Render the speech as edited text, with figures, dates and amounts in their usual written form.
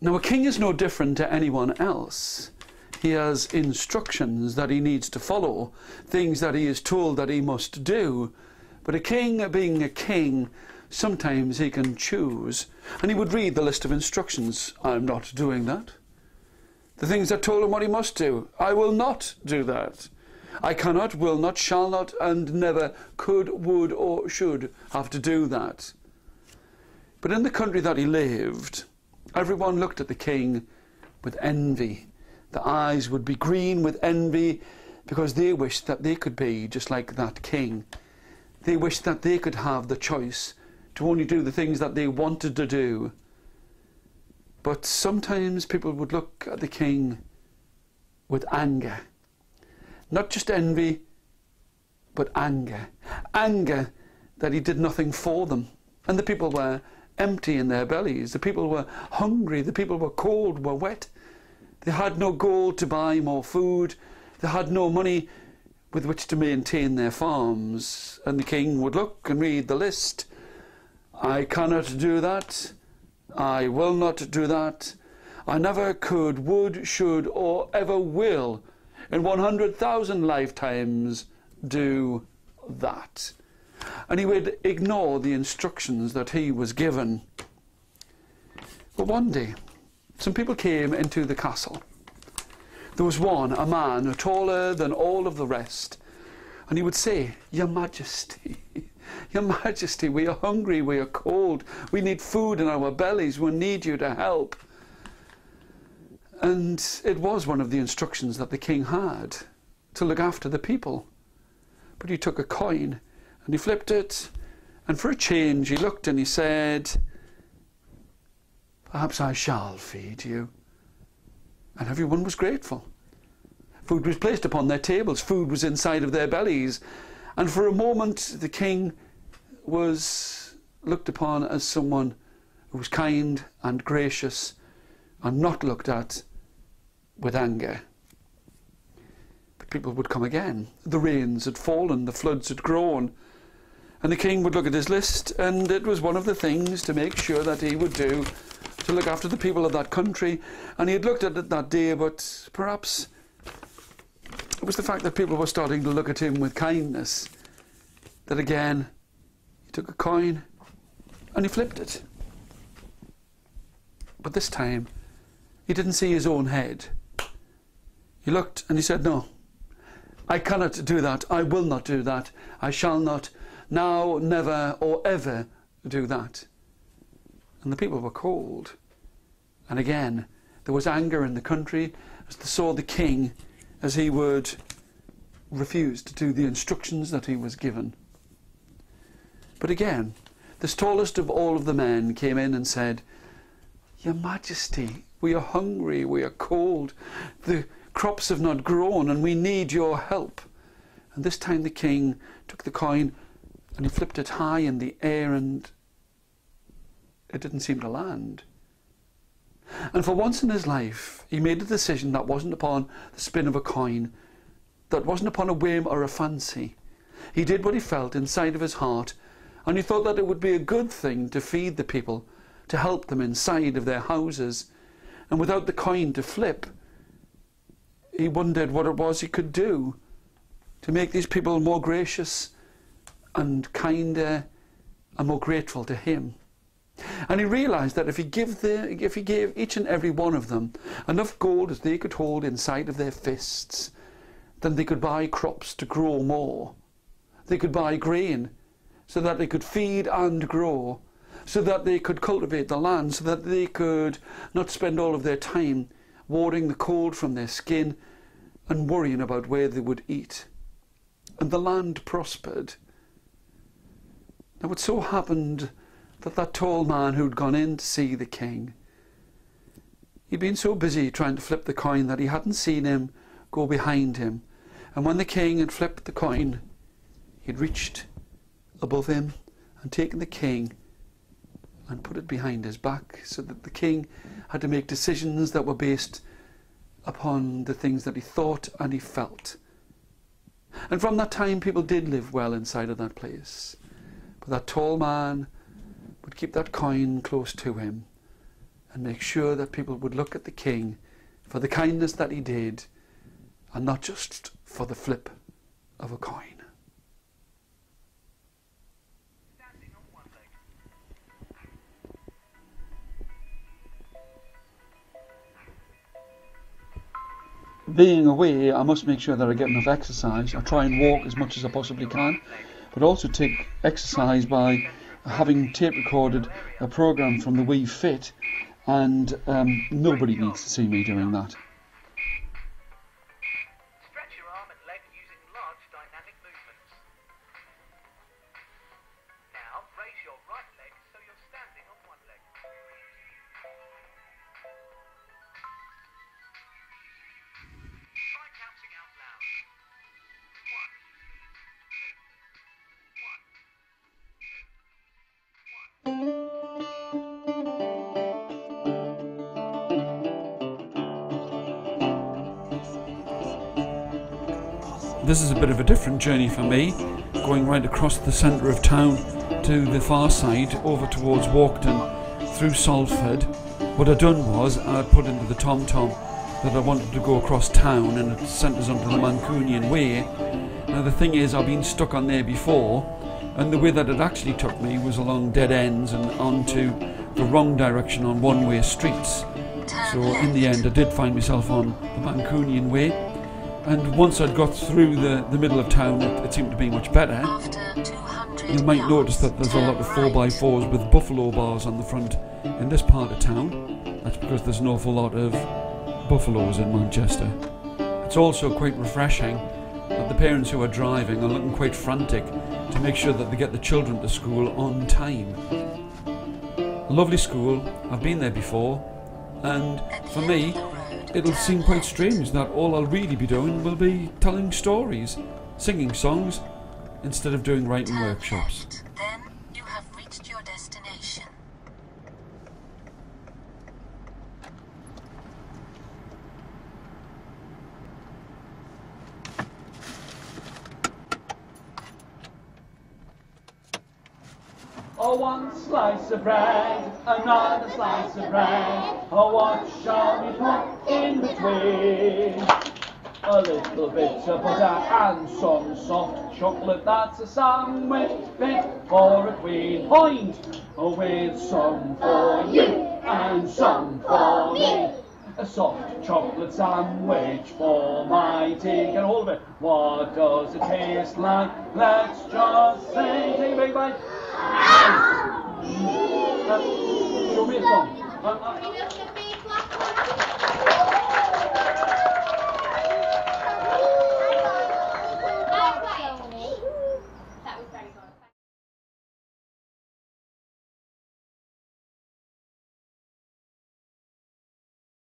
Now, a king is no different to anyone else. He has instructions that he needs to follow, things that he is told that he must do. But a king, being a king, sometimes he can choose. And he would read the list of instructions. I'm not doing that. The things that told him what he must do. I will not do that. I cannot, will not, shall not, and never could, would, or should have to do that. But in the country that he lived, everyone looked at the king with envy. The eyes would be green with envy because they wished that they could be just like that king. They wished that they could have the choice to only do the things that they wanted to do. But sometimes people would look at the king with anger. Not just envy, but anger. Anger that he did nothing for them. And the people were empty in their bellies. The people were hungry. The people were cold, were wet. They had no gold to buy more food. They had no money with which to maintain their farms. And the king would look and read the list. I cannot do that. I will not do that. I never could, would, should, or ever will in 100,000 lifetimes do that. And he would ignore the instructions that he was given. But one day, some people came into the castle. There was one, a man, taller than all of the rest. And he would say, Your Majesty, Your Majesty, we are hungry, we are cold, we need food in our bellies, we need you to help. And it was one of the instructions that the king had, to look after the people. But he took a coin and he flipped it, and for a change he looked and he said, Perhaps I shall feed you. And everyone was grateful. Food was placed upon their tables, food was inside of their bellies, and for a moment the king was looked upon as someone who was kind and gracious and not looked at with anger. But people would come again. The rains had fallen, the floods had grown, and the king would look at his list, and it was one of the things to make sure that he would do to look after the people of that country. And he had looked at it that day, but perhaps it was the fact that people were starting to look at him with kindness that again he took a coin and he flipped it. But this time he didn't see his own head. He looked and he said, No, I cannot do that. I will not do that. I shall not now, never, or ever do that. And the people were cold. And again, there was anger in the country as they saw the king as he would refuse to do the instructions that he was given. But again, the tallest of all of the men came in and said, Your Majesty, we are hungry, we are cold, the crops have not grown and we need your help. And this time the king took the coin and he flipped it high in the air and it didn't seem to land. And for once in his life, he made a decision that wasn't upon the spin of a coin, that wasn't upon a whim or a fancy. He did what he felt inside of his heart, and he thought that it would be a good thing to feed the people, to help them inside of their houses. And without the coin to flip, he wondered what it was he could do to make these people more gracious and kinder and more grateful to him. And he realised that if he gave each and every one of them enough gold as they could hold inside of their fists, then they could buy crops to grow more. They could buy grain so that they could feed and grow, so that they could cultivate the land, so that they could not spend all of their time warding the cold from their skin and worrying about where they would eat. And the land prospered. Now it so happened that tall man who'd gone in to see the king, he'd been so busy trying to flip the coin that he hadn't seen him go behind him. And when the king had flipped the coin, he'd reached above him and taken the king and put it behind his back, so that the king had to make decisions that were based upon the things that he thought and he felt. And from that time people did live well inside of that place. But that tall man would keep that coin close to him and make sure that people would look at the king for the kindness that he did and not just for the flip of a coin. Being away, I must make sure that I get enough exercise. I try and walk as much as I possibly can, but also take exercise by having tape recorded a programme from the Wii Fit, and nobody needs to see me doing that. Stretch your arm and leg using large dynamic movements. Now raise your right leg so you're standing on one leg. Try counting out loud. 1, 2, 1. This is a bit of a different journey for me, going right across the centre of town to the far side, over towards Walkden, through Salford. What I'd done was I'd put into the TomTom that I wanted to go across town, and it sent us onto the Mancunian Way. Now the thing is, I've been stuck on there before, and the way that it actually took me was along dead ends and onto the wrong direction on one-way streets. So in the end I did find myself on the Mancunian Way, and once I'd got through the middle of town it seemed to be much better. You might notice that there's a lot of 4x4s with buffalo bars on the front in this part of town. That's because there's an awful lot of buffaloes in Manchester. It's also quite refreshing that the parents who are driving are looking quite frantic to make sure that they get the children to school on time. A lovely school, I've been there before, and for me it'll seem quite strange that all I'll really be doing will be telling stories, singing songs, instead of doing writing workshops. Then you have reached your destination. Oh, one slice of bread, another slice of bread. Oh, what shall we put in between? A little bit of butter and some soft chocolate. That's a sandwich fit for a queen. Point! With some for you and some for me. A soft chocolate sandwich for my tea. Get hold of it. What does it taste like? Let's just say, take a big bite. Show me a song.